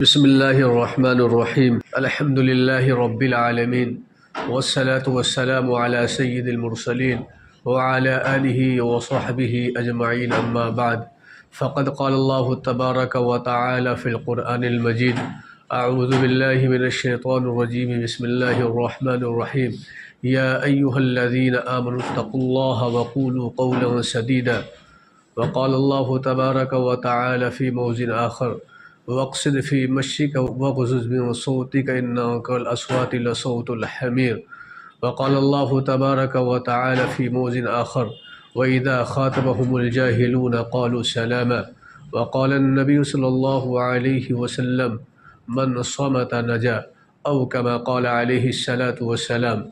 بسم اللہ الرحمن الرحیم الحمد للہ رب العالمین والصلاة والسلام علی سید المرسلین وعلى آلہ وصحبہ اجمعین اما بعد فقد قال اللہ تبارک وتعالی فی القرآن المجید اعوذ باللہ من الشیطان الرجیم بسم اللہ الرحمن الرحیم یا ایہا الذین آمنوا اتقوا اللہ وقولوا قولا سدیدا وقال اللہ تبارک وتعالی فی موضع آخر واقصد فی مشیک واغضض من صوتک ان انکر الاصوات لصوت الحمیر وقال اللہ تبارک وتعالی فی موضع آخر وإذا خاطبهم الجاهلون قالوا سلاما وقال النبي صلی اللہ علیہ وسلم من صمت نجا او كما قال علیہ الصلاة والسلام۔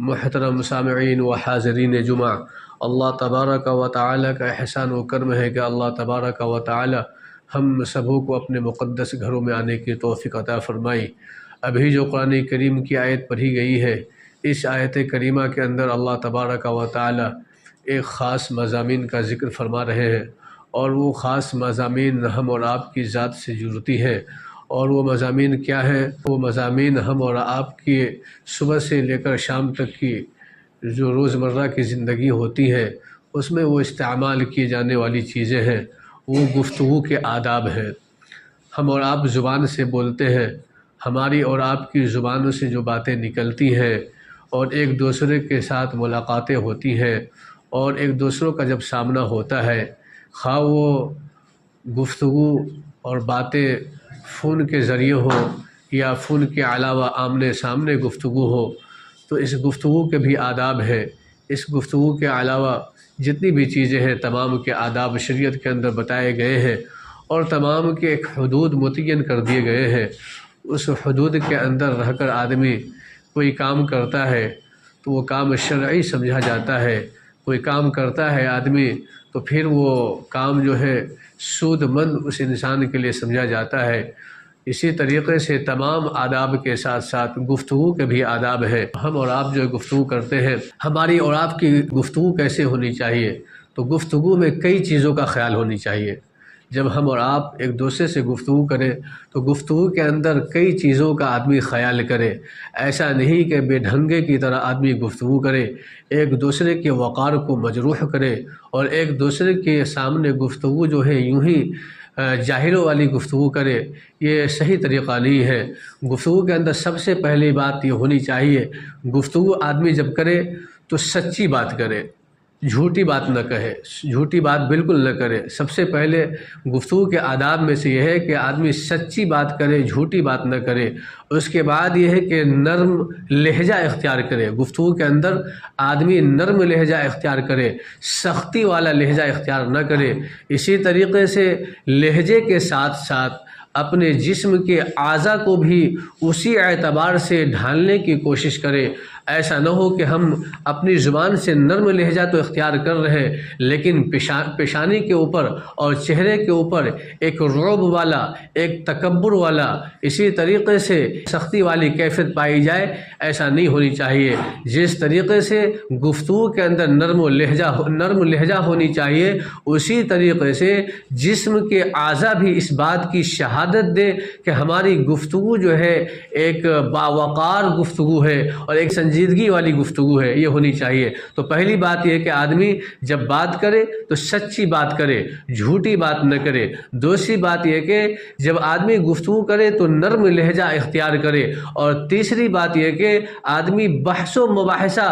محترم سامعین و حاضرین جمعہ، اللہ تبارک و تعالی کا احسان و کرم ہے کہ اللہ تبارک و تعالی ہم سبوں کو اپنے مقدس گھروں میں آنے کی توفیق عطا فرمائی۔ ابھی جو قرآن کریم کی آیت پڑھی گئی ہے، اس آیت کریمہ کے اندر اللہ تبارک و تعالی ایک خاص مضامین کا ذکر فرما رہے ہیں، اور وہ خاص مضامین ہم اور آپ کی ذات سے جڑتی ہیں۔ اور وہ مضامین کیا ہیں؟ وہ مضامین ہم اور آپ کی صبح سے لے کر شام تک کی جو روزمرہ کی زندگی ہوتی ہے، اس میں وہ استعمال کی جانے والی چیزیں ہیں، وہ گفتگو کے آداب ہیں۔ ہم اور آپ زبان سے بولتے ہیں، ہماری اور آپ کی زبانوں سے جو باتیں نکلتی ہیں اور ایک دوسرے کے ساتھ ملاقاتیں ہوتی ہیں اور ایک دوسروں کا جب سامنا ہوتا ہے، خواہ وہ گفتگو اور باتیں فون کے ذریعے ہو یا فون کے علاوہ آمنے سامنے گفتگو ہو، تو اس گفتگو کے بھی آداب ہیں۔ اس گفتگو کے علاوہ جتنی بھی چیزیں ہیں، تمام کے آداب شریعت کے اندر بتائے گئے ہیں، اور تمام کے ایک حدود متعین کر دیے گئے ہیں۔ اس حدود کے اندر رہ کر آدمی کوئی کام کرتا ہے تو وہ کام شرعی سمجھا جاتا ہے، کوئی کام کرتا ہے آدمی تو پھر وہ کام جو ہے سود مند اس انسان کے لیے سمجھا جاتا ہے۔ اسی طریقے سے تمام آداب کے ساتھ ساتھ گفتگو کے بھی آداب ہیں۔ ہم اور آپ جو گفتگو کرتے ہیں، ہماری اور آپ کی گفتگو کیسے ہونی چاہیے؟ تو گفتگو میں کئی چیزوں کا خیال ہونی چاہیے۔ جب ہم اور آپ ایک دوسرے سے گفتگو کریں تو گفتگو کے اندر کئی چیزوں کا آدمی خیال کرے۔ ایسا نہیں کہ بے ڈھنگے کی طرح آدمی گفتگو کرے، ایک دوسرے کے وقار کو مجروح کرے، اور ایک دوسرے کے سامنے گفتگو جو ہے یوں ہی جاہلوں والی گفتگو کرے، یہ صحیح طریقہ نہیں ہے۔ گفتگو کے اندر سب سے پہلی بات یہ ہونی چاہیے، گفتگو آدمی جب کرے تو سچی بات کرے، جھوٹی بات نہ کہے، جھوٹی بات بالکل نہ کرے۔ سب سے پہلے گفتگو کے آداب میں سے یہ ہے کہ آدمی سچی بات کرے، جھوٹی بات نہ کرے۔ اس کے بعد یہ ہے کہ نرم لہجہ اختیار کرے۔ گفتگو کے اندر آدمی نرم لہجہ اختیار کرے، سختی والا لہجہ اختیار نہ کرے۔ اسی طریقے سے لہجے کے ساتھ ساتھ اپنے جسم کے اعضاء کو بھی اسی اعتبار سے ڈھالنے کی کوشش کرے۔ ایسا نہ ہو کہ ہم اپنی زبان سے نرم لہجہ تو اختیار کر رہے ہیں، لیکن پیشانی کے اوپر اور چہرے کے اوپر ایک رعب والا، ایک تکبر والا، اسی طریقے سے سختی والی کیفیت پائی جائے۔ ایسا نہیں ہونی چاہیے۔ جس طریقے سے گفتگو کے اندر نرم لہجہ ہونی چاہیے، اسی طریقے سے جسم کے اعضاء بھی اس بات کی شہادت دے کہ ہماری گفتگو جو ہے ایک باوقار گفتگو ہے اور ایک سنجیدگی والی گفتگو ہے، یہ ہونی چاہیے۔ تو پہلی بات یہ ہے کہ آدمی جب بات کرے تو سچی بات کرے، جھوٹی بات نہ کرے۔ دوسری بات یہ کہ جب آدمی گفتگو کرے تو نرم لہجہ اختیار کرے۔ اور تیسری بات یہ کہ آدمی بحث و مباحثہ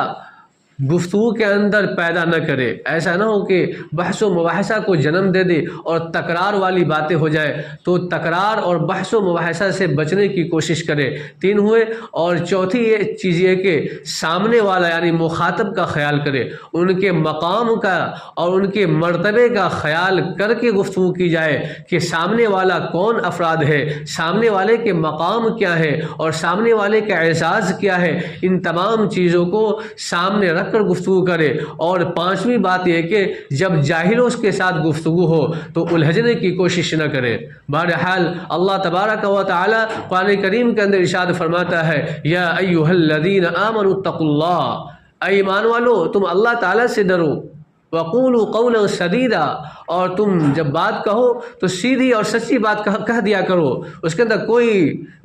گفتگو کے اندر پیدا نہ کرے۔ ایسا نہ ہو کہ بحث و مباحثہ کو جنم دے دے اور تکرار والی باتیں ہو جائے، تو تکرار اور بحث و مباحثہ سے بچنے کی کوشش کرے۔ تین ہوئے۔ اور چوتھی یہ چیز یہ کہ سامنے والا یعنی مخاطب کا خیال کرے، ان کے مقام کا اور ان کے مرتبے کا خیال کر کے گفتگو کی جائے کہ سامنے والا کون افراد ہے، سامنے والے کے مقام کیا ہے اور سامنے والے کا اعزاز کیا ہے۔ ان تمام چیزوں کو سامنے رکھ کر گفتگو کرے۔ اور پانچویں بات یہ کہ جب جاہلوں کے ساتھ گفتگو ہو تو الجھنے کی کوشش نہ کرے۔ بہرحال اللہ تبارک و تعالی قرآن کریم کے اندر ارشاد فرماتا ہے، یا ایھا الذین آمنوا اتقوا اللہ، اے ایمان والو تم اللہ تعالی سے ڈرو، وَقُولُوا قَوْلًا سَدِيدًا، اور تم جب بات کہو تو سیدھی اور سچی بات کہہ دیا کرو، اس کے اندر کوئی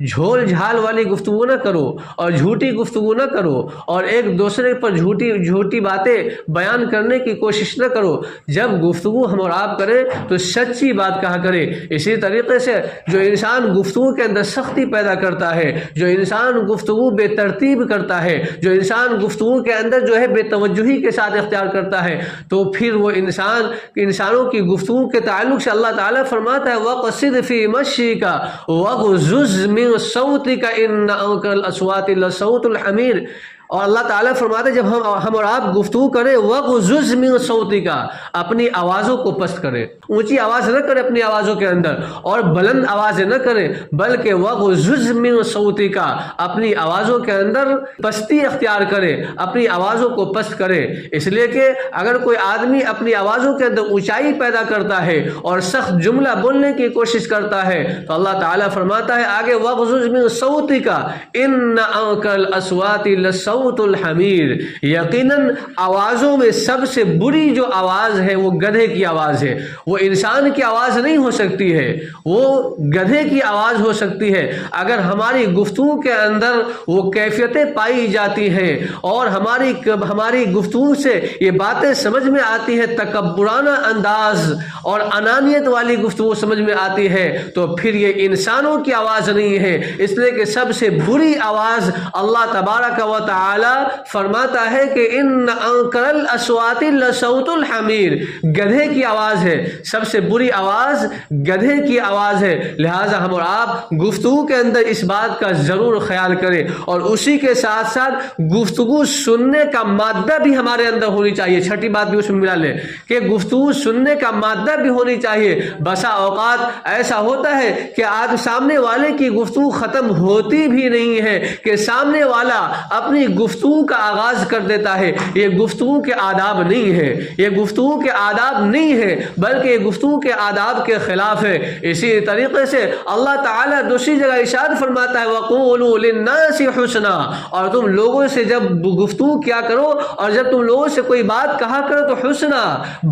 جھول جھال والی گفتگو نہ کرو اور جھوٹی گفتگو نہ کرو، اور ایک دوسرے پر جھوٹی باتیں بیان کرنے کی کوشش نہ کرو۔ جب گفتگو ہم اور آپ کریں تو سچی بات کہا کرے۔ اسی طریقے سے جو انسان گفتگو کے اندر سختی پیدا کرتا ہے، جو انسان گفتگو بے ترتیب کرتا ہے، جو انسان گفتگو کے اندر جو ہے بے توجہی کے ساتھ اختیار کرتا ہے، تو پھر وہ انسانوں کی گفتگو کے تعلق سے اللہ تعالیٰ فرماتا ہے وَقْصِدْ فِي مَشْيِكَ وَاغْضُضْ مِن صَوْتِكَ إِنَّ أَنكَرَ الْأَصْوَاتِ لَصَوْتُ الْحَمِيرِ۔ اور اللہ تعالیٰ فرماتے ہیں جب ہم اور آپ گفتگو کریں وَاغْضُضْ مِن صَوْتِكَ، اپنی آوازوں کو پست کریں، اونچی آواز نہ کریں اپنی آوازوں کے اندر، اور بلند آوازیں نہ کریں، بلکہ وَاغْضُضْ مِن صَوْتِكَ، اپنی آوازوں کے اندر پستی اختیار کرے، اپنی آوازوں کو پست کرے۔ اس لیے کہ اگر کوئی آدمی اپنی آوازوں کے اندر اونچائی پیدا کرتا ہے اور سخت جملہ بولنے کی کوشش کرتا ہے تو اللہ تعالیٰ فرماتا ہے آگے وَاغْضُضْ مِن صَوْتِكَ إِنَّ أَنكَرَ الْأَصْوَاتِ لَصَوْتُ الْحَمِيرِ، یقیناً آوازوں میں سب سے بری جو آواز ہے وہ گدھے کی آواز ہے۔ وہ انسان کی آواز نہیں ہو سکتی ہے، وہ گدھے کی آواز ہو سکتی ہے۔ اگر ہماری گفتگو کے اندر وہ کیفیتیں پائی جاتی ہیں اور ہماری گفتگو سے یہ باتیں سمجھ میں آتی ہے، تکبرانہ انداز اور انانیت والی گفتگو سمجھ میں آتی ہے، تو پھر یہ انسانوں کی آواز نہیں ہے۔ اس لیے کہ سب سے بری آواز اللہ تبارک و تعالی فرماتا ہے کہ ان انکر الاصوات لصوت الحمیر، گدھے کی آواز ہے، سب سے بری آواز گدھے کی آواز ہے۔ لہٰذا ہم اور آپ گفتگو کے اندر اس بات کا ضرور خیال کریں، اور اسی کے ساتھ ساتھ گفتگو سننے کا مادہ بھی ہمارے اندر ہونی چاہیے۔ چھٹی بات بھی اس میں ملا لیں کہ گفتگو سننے کا مادہ بھی ہونی چاہیے۔ بسا اوقات ایسا ہوتا ہے کہ آج سامنے والے کی گفتگو ختم ہوتی بھی نہیں ہے کہ سامنے والا اپنی گفتگو کا آغاز کر دیتا ہے۔ یہ گفتگو کے آداب نہیں ہے، یہ گفتگو کے آداب نہیں ہے، بلکہ یہ گفتگو کے آداب کے خلاف ہے۔ اسی طریقے سے اللہ تعالیٰ دوسری جگہ ارشاد فرماتا ہے وَقُولُوا لِلنَّاسِ حُسْنًا، اور تم لوگوں سے جب گفتگو کیا کرو اور جب تم لوگوں سے کوئی بات کہا کرو تو حسنا،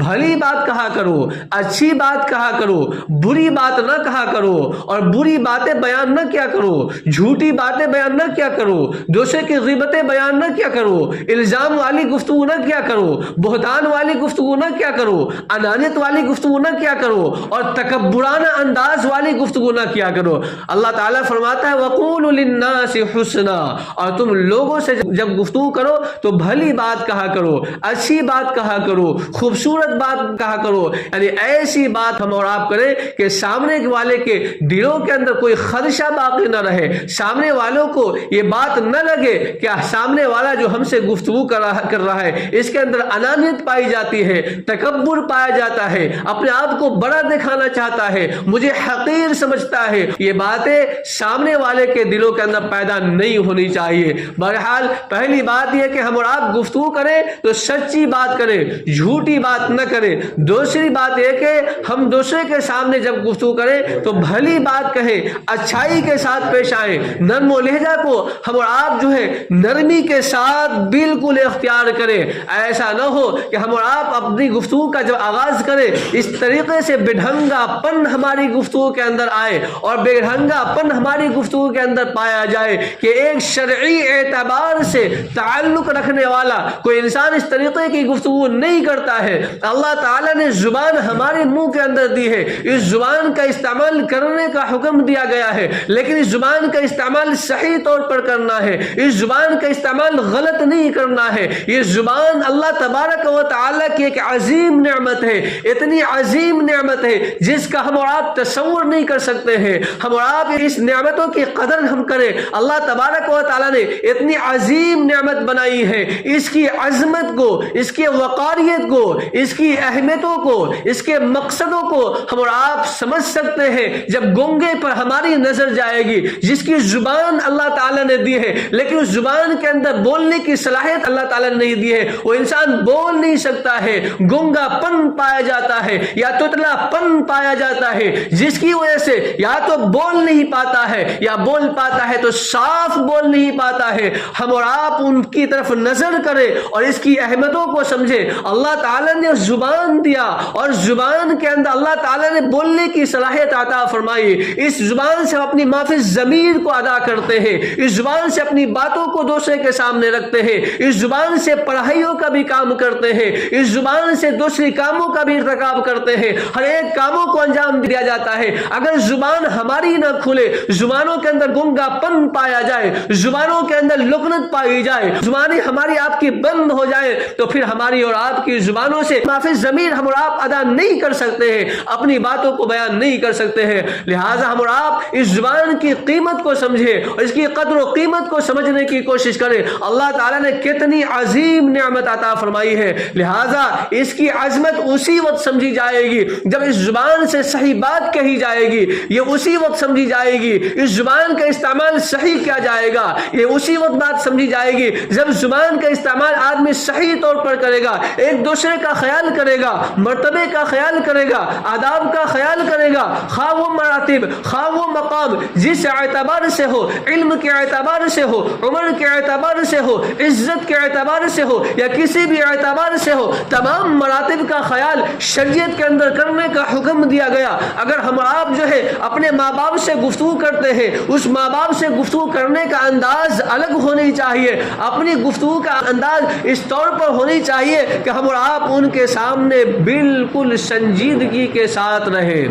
بھلی بات کہا کرو، اچھی بات کہا کرو، بری بات نہ کہا کرو، اور بری باتیں بیان نہ کیا کرو، جھوٹی باتیں بیان نہ کیا کرو، دوسرے کی غیبتیں بیان نہ کیا کرو، الزام والی گفتگو نہ کیا کرو، بہتان والی گفتگو نہ کیا کرو، انانیت والی گفتگو نہ کیا کرو، اور تکبرانہ انداز والی گفتگو نہ کیا کرو۔ اللہ تعالیٰ فرماتا ہے وَقُولُوا لِلنَّاسِ حُسْنًا، اور تم لوگوں سے جب گفتگو کرو تو بھلی بات کہا کرو، اچھی بات کہا کرو، خوبصورت بات کہا کرو، یعنی ایسی بات ہم اور آپ کریں کہ سامنے والے کے دلوں کے اندر کوئی خدشہ باقی نہ رہے، سامنے والوں کو یہ بات نہ لگے کہ سامنے والا جو ہم سے گفتگو کر رہا ہے اس کے اندر انانیت پائی جاتی ہے، تکبر پایا جاتا ہے، اپنے آپ کو بڑا دکھانا چاہتا ہے، مجھے حقیر سمجھتا ہے۔ یہ باتیں سامنے والے کے دلوں کے اندر پیدا نہیں ہونی چاہیے۔ بہرحال پہلی بات یہ کہ ہم اور آپ گفتگو کریں تو سچی بات کریں، جھوٹی بات نہ کریں۔ دوسری بات یہ کہ ہم دوسرے کے سامنے جب گفتگو کریں تو بھلی بات کہیں، اچھائی کے ساتھ پیش آئیں، نرم و لہجہ کو ہم اور آپ جو ہے نرمی کے ساتھ بالکل اختیار کریں۔ ایسا نہ ہو کہ ہم اور آپ اپنی گفتگو کا جب آغاز کریں اس طریقے سے بےڈھنگا پن ہماری گفتگو کے اندر آئے اور بےڈھنگا پن ہماری گفتگو کے اندر پایا جائے کہ ایک شرعی اعتبار سے تعلق رکھنے والا کوئی انسان اس طریقے کی گفتگو نہیں کرتا ہے۔ اللہ تعالیٰ نے زبان ہمارے منہ کے اندر دی ہے، اس زبان کا استعمال کرنے کا حکم دیا گیا ہے، لیکن اس زبان کا استعمال صحیح طور پر کرنا ہے، اس زبان کا استعمال غلط نہیں کرنا ہے۔ یہ زبان اللہ تبارک و تعالیٰ کی ایک عظیم نعمت ہے، اتنی عظیم نعمت ہے جس کا ہم اور آپ تصور نہیں کر سکتے ہیں۔ ہم اور آپ اس نعمتوں کی قدر ہم کریں۔ اللہ تبارک و تعالیٰ نے اتنی عظیم نعمت بنائی ہے، اس کی عظمت کو، اس کی وقاریت کو، اس کی اہمیتوں کو، اس کے مقصدوں کو ہم اور آپ سمجھ سکتے ہیں جب گونگے پر ہماری نظر جائے گی، جس کی زبان اللہ تعالیٰ نے دی ہے لیکن اس زبان کے اندر بولنے کی صلاحیت اللہ تعالیٰ نے نہیں دی ہے. وہ انسان بول نہیں سکتا ہے, گنگا پن پایا جاتا ہے یا تتلا پن پایا جاتا ہے, جس کی وجہ سے یا تو بول نہیں پاتا ہے یا بول پاتا ہے تو صاف بول نہیں پاتا ہے. ہم اور آپ ان کی طرف نظر کرے اور اس کی اہمیتوں کو سمجھے. اللہ تعالیٰ نے زبان دیا اور زبان کے اندر اللہ تعالیٰ نے بولنے کی صلاحیت عطا فرمائی. اس زبان سے ہم اپنی معافی ضمیر کو ادا کرتے ہیں, اس زبان سے اپنی باتوں کو دوسرے کے سامنے رکھتے ہیں, اس زبان سے پڑھائیوں کا بھی کام کرتے ہیں, اس زبان سے دوسری کاموں کا بھی ارتکاب کرتے ہیں, ہر ایک کاموں کو انجام دیا جاتا ہے. اگر زبان ہماری نہ کھلے, زبانوں کے اندر گنگا پن پایا جائے, زبانوں کے اندر لکنت پائی جائے, زبانیں ہماری آپ کی بند ہو جائے, تو پھر ہماری اور آپ کی زبانوں سے معافی ضمیر ہم اور آپ ادا نہیں کر سکتے ہیں, اپنی باتوں کو بیان نہیں کر سکتے ہیں. لہٰذا ہم اور آپ اس زبان کی قیمت کو سمجھے اور اس کی قدر و قیمت کو سمجھنے کی کوشش کریں. اللہ تعالیٰ نے کتنی عظیم نعمت عطا فرمائی ہے, لہٰذا اس کی عظمت اسی وقت سمجھی جائے گی جب اس زبان سے صحیح بات کہی جائے گی, یہ اسی وقت سمجھی جائے گی. اس زبان کا استعمال صحیح کیا جائے گا, یہ اسی وقت بات سمجھی جائے گی جب زبان کا استعمال آدمی صحیح طور پر کرے گا, ایک دوسرے کا خیال کرے گا, مرتبے کا خیال کرے گا, آداب کا خیال کرے گا, خواہ وہ مراتب, خواہ وہ مقام جس اعتبار سے ہو, علم کے اعتبار سے ہو, عمر کے اعتبار سے ہو, عزت کے اعتبار سے ہو یا کسی بھی اعتبار سے ہو, تمام مراتب کا خیال شریعت کے اندر کرنے کا حکم دیا گیا. اگر ہم آپ جو ہے اپنے ماں باپ سے گفتگو کرتے ہیں, اس ماں باپ سے گفتگو کرنے کا انداز الگ ہونی چاہیے, اپنی گفتگو کا انداز اس طور پر ہونی چاہیے کہ ہم اور آپ ان کے سامنے بالکل سنجیدگی کے ساتھ رہیں,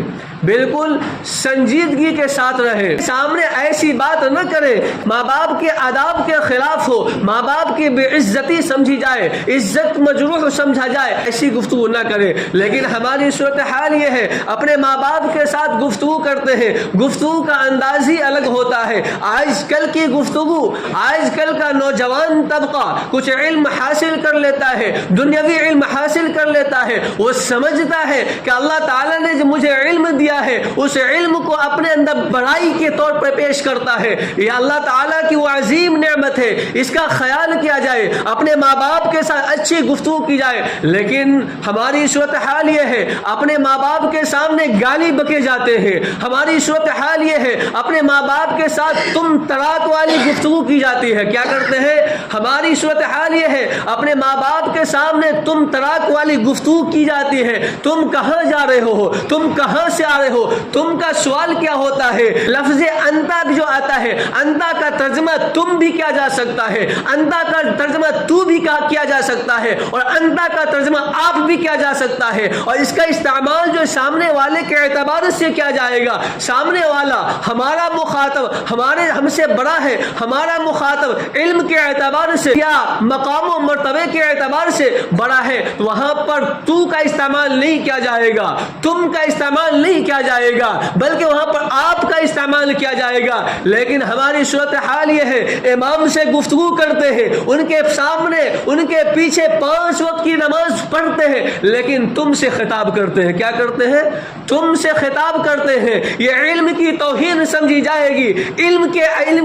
بالکل سنجیدگی کے ساتھ رہے. سامنے ایسی بات نہ کرے ماں باپ کے آداب کے خلاف ہو, ماں باپ کی بے عزتی سمجھی جائے, عزت مجروح سمجھا جائے, ایسی گفتگو نہ کرے. لیکن ہماری صورتحال یہ ہے, اپنے ماں باپ کے ساتھ گفتگو کرتے ہیں, گفتگو کا انداز ہی الگ ہوتا ہے. آج کل کی گفتگو, آج کل کا نوجوان طبقہ کچھ علم حاصل کر لیتا ہے, دنیاوی علم حاصل کر لیتا ہے, وہ سمجھتا ہے کہ اللہ تعالیٰ نے جو مجھے علم دیا ہے اس علم کو اپنے اندر بڑائی کے طور پر پیش کرتا ہے. یہ اللہ تعالیٰ کی وہ عظیم نعمت ہے, اس کا خیال کیا جائے, اپنے ماں باپ کے ساتھ اچھی گفتگو کی جائے. لیکن ہماری صورتحال یہ ہے, اپنے ماں باپ کے سامنے گالی بکے جاتے ہیں. ہماری صورتحال یہ ہے, اپنے ماں باپ کے ساتھ تم طلاق والی گفتگو کی جاتی ہے. کیا کرتے ہیں؟ ہماری صورتحال یہ ہے, اپنے ماں باپ کے سامنے تم طلاق والی گفتگو کی جاتی ہے. تم کہاں جا رہے ہو, تم کہاں سے آ رہے ہو, تم کا سوال کیا ہوتا ہے. لفظ انتا جو آتا ہے, انتا کا ترجمہ تم بھی کیا جا سکتا ہے, انتا کا ترجمہ تو بھی کیا جا سکتا ہے, اور انتا کا ترجمہ آپ بھی کیا جا سکتا ہے. اور اس کا استعمال جو سامنے والے کے اعتبار سے کیا جائے گا. سامنے والا ہمارا مخاطب, ہم سے بڑا ہے, ہمارا مخاطب علم کے اعتبار سے یا مقام و مرتبے کے اعتبار سے بڑا ہے, وہاں پر تو کا استعمال نہیں کیا جائے گا, تم کا استعمال نہیں کیا جائے گا, بلکہ وہاں پر آپ کا استعمال کیا جائے گا. لیکن ہماری صورتحال یہ ہے, امام سے گفتگو کرتے ہیں, ان کے سامنے ان کے پیچھے 5 وقت کی نماز پڑھتے ہیں, لیکن تم سے خطاب کرتے ہیں. کیا کرتے ہیں؟ تم سے خطاب کرتے ہیں. یہ علم کی توہین سمجھی جائے گی, علم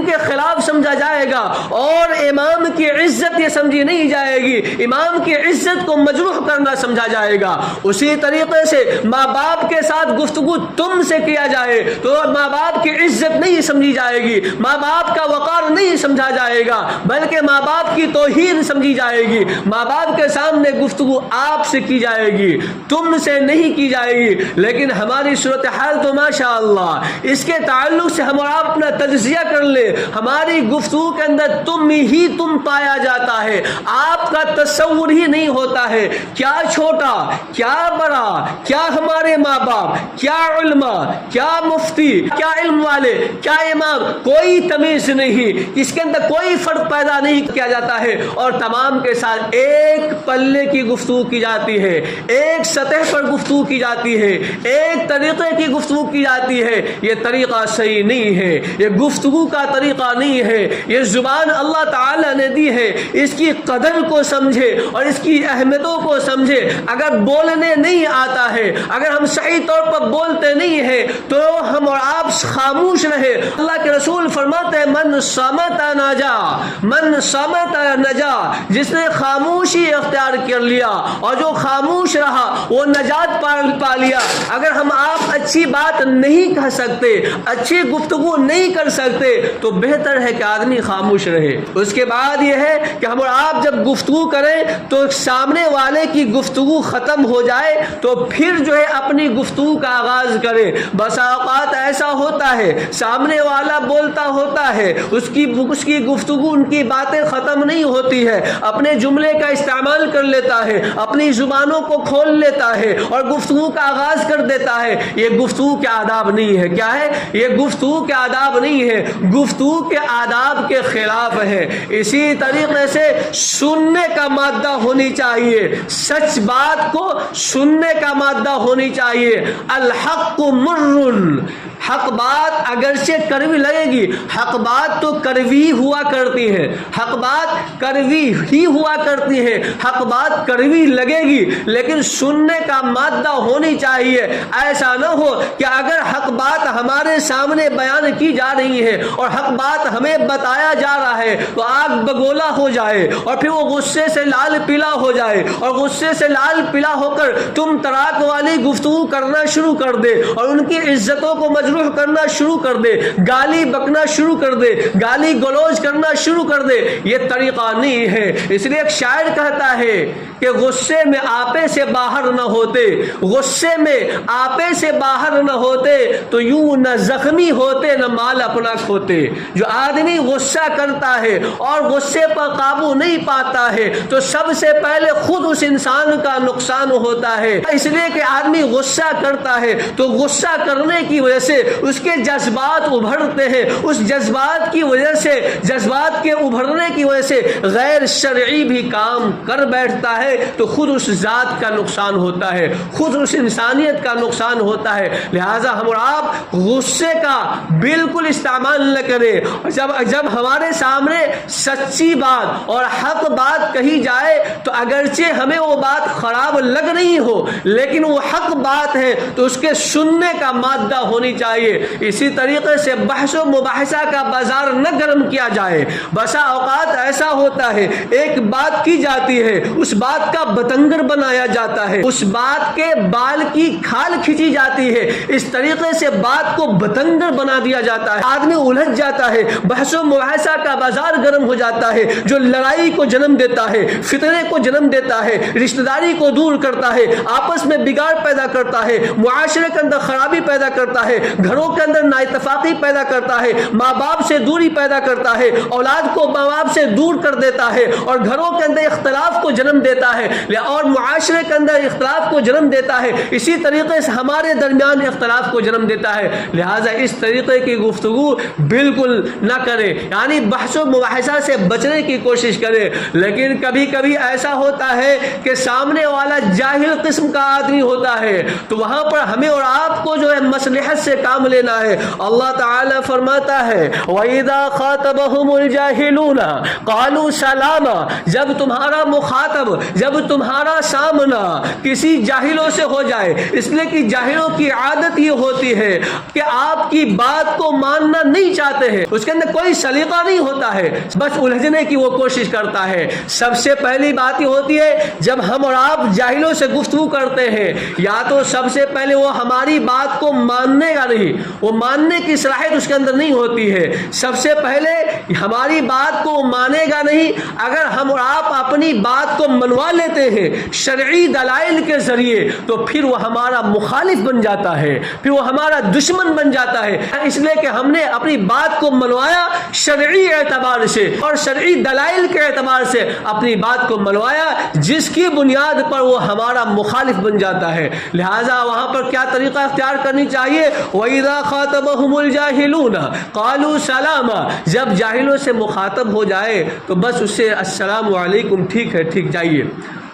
کے خلاف سمجھا جائے گا, اور امام کی عزت یہ سمجھی نہیں جائے گی, امام کی عزت کو مجروح کرنا سمجھا جائے گا. اسی طریقے سے ماں باپ کے ساتھ گفتگو تم سے کیا جائے تو ماں باپ کی عزت نہیں سمجھی جائے گی, ماں باپ کا وقار نہیں سمجھا جائے گا, بلکہ ماں باپ کی توہین سمجھی جائے گی. ماں باپ کے سامنے گفتگو آپ سے کی جائے گی, تم سے نہیں کی جائے گی. لیکن ہماری صورتحال تو ماشاءاللہ, اس کے تعلق سے ہم آپ اپنا تجزیہ کر لیں, ہماری گفتگو کے اندر تم ہی تم پایا جاتا ہے, آپ کا تصور ہی نہیں ہوتا ہے. کیا چھوٹا, کیا بڑا, کیا ہمارے ماں باپ, کیا علماء, کیا مفتی, کیا علم والے, کیا امام, کوئی تمیز نہیں, اس کے اندر کوئی فرق پیدا نہیں کیا جاتا ہے, اور تمام کے ساتھ ایک پلے کی گفتگو کی جاتی ہے, ایک سطح پر گفتگو کی جاتی ہے, ایک طریقے کی گفتگو کی جاتی ہے. یہ طریقہ صحیح نہیں ہے, یہ گفتگو کا طریقہ نہیں ہے. یہ زبان اللہ تعالی نے دی ہے, اس کی قدر کو سمجھے اور اس کی اہمیتوں کو سمجھے. اگر بولنے نہیں آتا ہے, اگر ہم صحیح طور پر بول بولتے نہیں ہیں تو ہم اور آپ خاموش رہے۔ اللہ کے رسول فرماتے ہیں من صمت نجا، من صمت نجا، جس نے خاموشی اختیار کر لیا اور جو خاموش رہا وہ نجات پا لیا۔ اگر ہم آپ اچھی بات نہیں کہہ سکتے، اچھی گفتگو نہیں کر سکتے تو بہتر ہے کہ آدمی خاموش رہے۔ اس کے بعد یہ ہے کہ ہم اور آپ جب گفتگو کریں تو سامنے والے کی گفتگو ختم ہو جائے تو پھر جو ہے اپنی گفتگو کا آغاز کریں۔ بسا اوقات ایسا ہوتا ہے سامنے والا بولتا ہوتا ہے، اس کی گفتگو، ان کی باتیں ختم نہیں ہوتی ہے، اپنے جملے کا استعمال کر لیتا ہے، اپنی زبانوں کو کھول لیتا ہے اور گفتگو کا آغاز کر دیتا ہے۔ یہ گفتگو کے آداب نہیں ہے۔ کیا ہے یہ؟ گفتگو کے آداب نہیں ہے، گفتگو کے آداب کے خلاف ہے۔ اسی طریقے سے سننے کا مادہ ہونی چاہیے، سچ بات کو سننے کا مادہ ہونی چاہیے۔ الحق مر، حق بات اگرچہ کڑوی لگے گی، حق بات تو کڑوی ہوا کرتی ہے، حق بات کڑوی ہی ہوا کرتی ہے، حق بات کڑوی لگے گی لیکن سننے کا مادہ ہونی چاہیے۔ ایسا نہ ہو کہ اگر حق بات ہمارے سامنے بیان کی جا رہی ہے اور حق بات ہمیں بتایا جا رہا ہے تو آگ بگولا ہو جائے اور پھر وہ غصے سے لال پیلا ہو جائے اور غصے سے لال پیلا ہو کر تم تراک والی گفتگو کرنا شروع کر دے اور ان کی عزتوں کو مجروح کرنا شروع کر دے، گالی بکنا شروع کر دے، گالی گلوچ کرنا شروع کر دے۔ یہ طریقہ نہیں ہے۔ اس لیے ایک شاعر کہتا ہے کہ غصے میں آپے سے باہر نہ ہوتے، غصے میں آپے سے باہر نہ ہوتے تو یوں نہ زخمی ہوتے نہ مال اپنا کھوتے۔ جو آدمی غصہ کرتا ہے اور غصے پر قابو نہیں پاتا ہے تو سب سے پہلے خود اس انسان کا نقصان ہوتا ہے۔ اس لیے کہ آدمی غصہ کرتا ہے تو غصہ کرنے کی وجہ سے اس کے جذبات ابھرتے ہیں، اس جذبات کی وجہ سے، جذبات کے ابھرنے کی وجہ سے غیر شرعی بھی کام کر بیٹھتا ہے تو خود اس ذات کا نقصان ہوتا ہے، خود اس انسانیت کا نقصان ہوتا ہے۔ لہٰذا ہم اور آپ غصے کا بالکل استعمال نہ کریں۔ جب ہمارے سامنے سچی بات اور حق بات کہی جائے تو اگرچہ ہمیں وہ بات خراب لگ رہی ہو لیکن وہ حق بات ہے تو اس کے سننے کا مادہ ہونی چاہیے۔ اسی طریقے سے بحث و مباحثہ کا بازار نہ گرم کیا جائے۔ بسا اوقات ایسا ہوتا ہے ایک بات کی جاتی ہے، اس بات کا بتنگر بنایا جاتا ہے، اس بات کے بال کی کھال کھینچی جاتی ہے، اس طریقے سے بات کو بتنگر بنا دیا جاتا ہے، آدمی الجھ جاتا ہے، بحث و مباحثہ کا بازار گرم ہو جاتا ہے جو لڑائی کو جنم دیتا ہے، فتنے کو جنم دیتا ہے، رشتہ داری کو دور کرتا ہے، آپس میں بگاڑ پیدا کرتا ہے، معاشرے کے اندر خرابی پیدا کرتا ہے، گھروں کے اندر نااتفاقی پیدا کرتا ہے، ماں باپ سے دوری پیدا کرتا ہے، اولاد کو ماں باپ سے دور کر دیتا ہے اور گھروں کے اندر اختلاف کو جنم دیتا ہے اور معاشرے کے اندر اختلاف کو جنم دیتا ہے، اسی طریقے سے ہمارے درمیان اختلاف کو جنم دیتا ہے۔ لہٰذا اس طریقے کی گفتگو بالکل نہ کرے، یعنی بحث و مباحثہ سے بچنے کی کوشش کرے۔ لیکن کبھی کبھی ایسا ہوتا ہے کہ سامنے والا جاہل قسم کا آدمی ہوتا ہے تو وہاں پر ہمیں اور آپ کو جو ہے مصلحت سے کام لینا ہے۔ اللہ تعالی فرماتا ہے وَإِذَا خَاطَبَهُمُ الْجَاهِلُونَ قَالُوا سَلَامًا، جب تمہارا مخاطب، جب تمہارا سامنا کسی جاہلوں سے ہو جائے، اس لیے کہ جاہلوں کی عادت یہ ہوتی ہے کہ آپ کی بات کو ماننا نہیں چاہتے ہیں، اس کے اندر کوئی سلیقہ نہیں ہوتا ہے، بس الجھنے کی وہ کوشش کرتا ہے۔ سب سے پہلی بات یہ ہوتی ہے جب ہم اور آپ جاہلوں سے گفتگو کرتے ہیں یا تو سب سے پہلے وہ ہماری بات کو ماننے گا نہیں، وہ ماننے کی صلاحیت اس کے اندر نہیں ہوتی ہے، سب سے پہلے ہماری بات کو مانے گا نہیں۔ اگر ہم اور آپ اپنی بات کو منوا لیتے ہیں شرعی دلائل کے ذریعے تو پھر وہ ہمارا مخالف بن جاتا ہے، پھر وہ ہمارا دشمن بن جاتا ہے، اس لیے کہ ہم نے اپنی بات کو منوایا شرعی اعتبار سے اور شرعی دلائل کے اعتبار سے اپنی بات کو منوایا جس کی بنیاد پر وہ ہمارا مخالف بن جاتا ہے۔ لہٰذا وہاں پر کیا طریقہ اختیار کرنی چاہیے؟ وَإِذَا خَاطَبَهُمُ الْجَاهِلُونَ قَالُوا سَلَامًا، جب جاہلوں سے مخاطب ہو جائے تو بس اسے السلام علیکم، ٹھیک ہے، ٹھیک جائیے،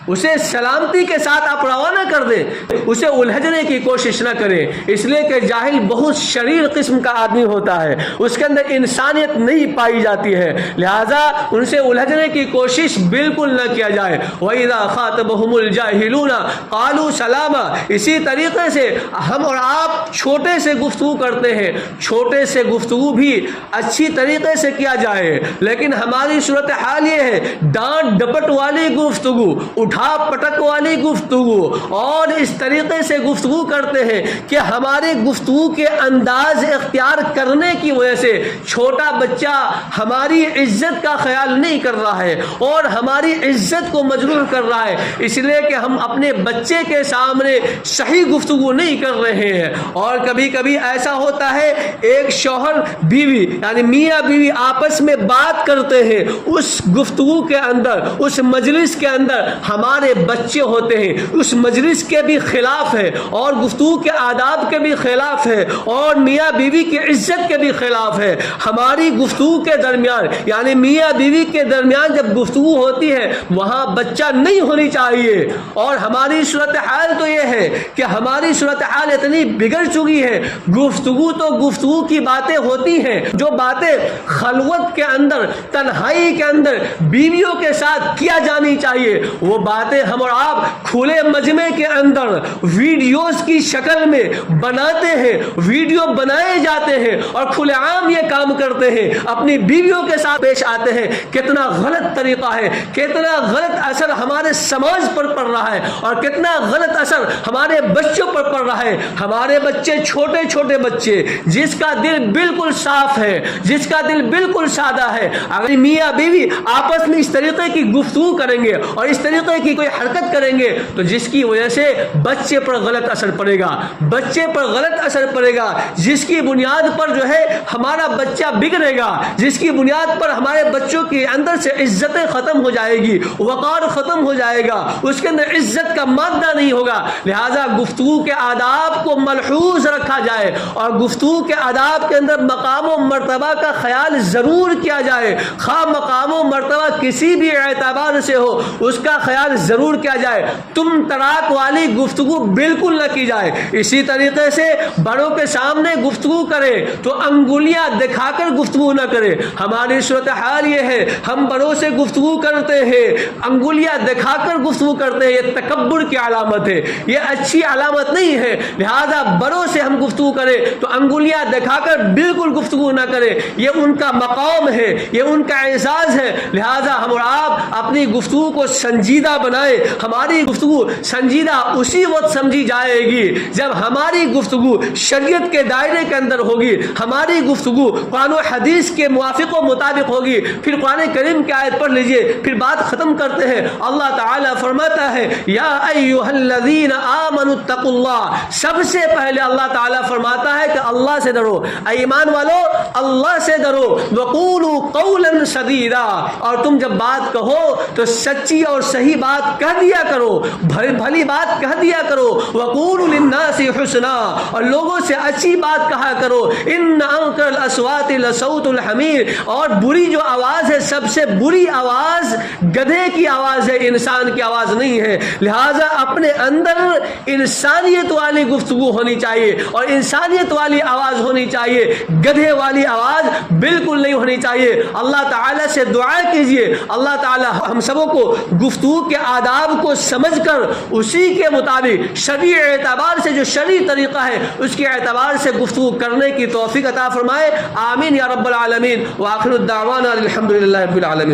اسے سلامتی کے ساتھ آپ روانہ کر دیں، اسے الجھنے کی کوشش نہ کریں، اس لیے کہ جاہل بہت شریر قسم کا آدمی ہوتا ہے، اس کے اندر انسانیت نہیں پائی جاتی ہے، لہذا ان سے الجھنے کی کوشش بالکل نہ کیا جائے۔ وَإِذَا خَاطَبَهُمُ الْجَاهِلُونَ قَالُوا سَلَامًا۔ اسی طریقے سے ہم اور آپ چھوٹے سے گفتگو کرتے ہیں، چھوٹے سے گفتگو بھی اچھی طریقے سے کیا جائے، لیکن ہماری صورتحال یہ ہے ڈانٹ ڈپٹ والی گفتگو، اٹھا پٹک والی گفتگو، اور اس طریقے سے گفتگو کرتے ہیں کہ ہمارے گفتگو کے انداز اختیار کرنے کی وجہ سے چھوٹا بچہ ہماری عزت کا خیال نہیں کر رہا ہے اور ہماری عزت کو مجروح کر رہا ہے، اس لیے کہ ہم اپنے بچے کے سامنے صحیح گفتگو نہیں کر رہے ہیں۔ اور کبھی کبھی ایسا ہوتا ہے ایک شوہر بیوی یعنی میاں بیوی آپس میں بات کرتے ہیں، اس گفتگو کے اندر، اس مجلس کے اندر ہمارے بچے ہوتے ہیں، اس مجلس کے بھی خلاف ہے اور گفتگو کے آداب کے بھی خلاف ہے اور میاں بیوی کی عزت کے بھی خلاف ہے۔ ہماری گفتگو کے درمیان یعنی میاں بیوی کے درمیان جب گفتگو ہوتی ہے وہاں بچہ نہیں ہونی چاہیے، اور ہماری صورتحال تو یہ ہے کہ ہماری صورتحال اتنی بگڑ چکی ہے، گفتگو تو گفتگو کی باتیں ہوتی ہیں، جو باتیں خلوت کے اندر، تنہائی کے اندر بیویوں کے ساتھ کیا جانی چاہیے، وہ باتیں ہم اور آپ کھلے مجمع کے اندر ویڈیوز کی شکل میں بناتے ہیں، ویڈیو بنائے جاتے ہیں اور کھلے عام یہ کام کرتے ہیں، اپنی بیویوں کے ساتھ پیش آتے ہیں۔ کتنا غلط طریقہ ہے، کتنا غلط اثر ہمارے سماج پر پڑ رہا ہے اور کتنا غلط اثر ہمارے بچوں پر پڑ رہا ہے۔ ہمارے بچے چھوٹے چھوٹے بچے جس کا دل بالکل صاف ہے، جس کا دل بالکل سادہ ہے، اگر میاں بیوی آپس میں اس طریقے کی گفتگو کریں گے اور اس طریقے کی کوئی حرکت کریں گے تو جس کی وجہ سے بچے پر غلط اثر پڑے گا، بچے پر غلط اثر پڑے گا، جس کی بنیاد پر جو ہے ہمارا بچہ بگڑے گا، جس کی بنیاد پر ہمارے بچوں کے اندر سے عزتیں ختم ہو جائے گی، وقار ختم ہو جائے گا، اس کے اندر عزت کا مادہ نہیں ہوگا۔ لہذا گفتگو کے آداب کو ملحوظ رکھا جائے اور گفتگو کے آداب کے اندر مقام و مرتبہ کا خیال ضرور کیا جائے، خواہ مقام و مرتبہ کسی بھی اعتبار سے ہو اس کا خیال ضرور کیا جائے۔ تم تڑاک والی گفتگو بالکل نہ کی جائے۔ اسی طریقے سے بڑوں کے سامنے گفتگو کرے تو انگلیاں دکھا کر گفتگو نہ کرے۔ ہماری صورتحال یہ ہے ہم بڑوں سے گفتگو کرتے ہیں، انگلیاں دکھا کر گفتگو کرتے ہیں، یہ تکبر کی علامت ہے، یہ اچھی علامت نہیں ہے۔ لہذا بڑوں سے ہم گفتگو کریں تو انگلیاں دکھا کر بالکل گفتگو نہ کریں، یہ ان کا مقام ہے، یہ ان کا اعزاز ہے۔ لہذا ہم اور آپ اپنی گفتگو کو سنجیدہ بنائیں۔ ہماری گفتگو سنجیدہ اسی وقت سمجھی جائے گی جب ہماری گفتگو شریعت کے دائرے کے اندر ہوگی، ہماری گفتگو قرآن و حدیث کے موافق و مطابق ہوگی۔ پھر قرآن کریم کی آیت پڑھ لیجئے، پھر بات ختم کرتے ہیں۔ اللہ تعالیٰ فرماتا ہے یا ایھا الذین آمنوا اتقوا اللہ، سب سے پہلے اللہ تعالیٰ فرماتا ہے کہ اللہ سے ڈرو، اے ایمان والو اللہ سے ڈرو، وقولوا قولا سدیدا، اور تم جب بات کہو تو سچی اور صحیح بات کہہ دیا کرو، بھلی بات کہہ دیا کرو، وقولوا للناس حسنا، اور لوگوں سے اچھی بات کہا کرو، ان انکر الاصوات لصوت الحمیر، اور بری جو آواز ہے سب سے بری آواز گدھے کی آواز ہے، انسان کی آواز نہیں ہے۔ لہذا اپنے اندر انسانیت والی گفتگو ہونی چاہیے اور انسانیت والی آواز ہونی چاہیے، گدھے والی آواز بالکل نہیں ہونی چاہیے۔ اللہ تعالیٰ سے دعا کیجئے اللہ تعالیٰ ہم سبوں کو گفتگو کے آداب کو سمجھ کر اسی کے مطابق شرعی اعتبار سے جو شرعی طریقہ ہے اس کے اعتبار سے گفتگو کرنے کی توفیق عطا فرمائے۔ آمین یا رب العالمین، وآخر الدعوانا الحمدللہ رب العالمین۔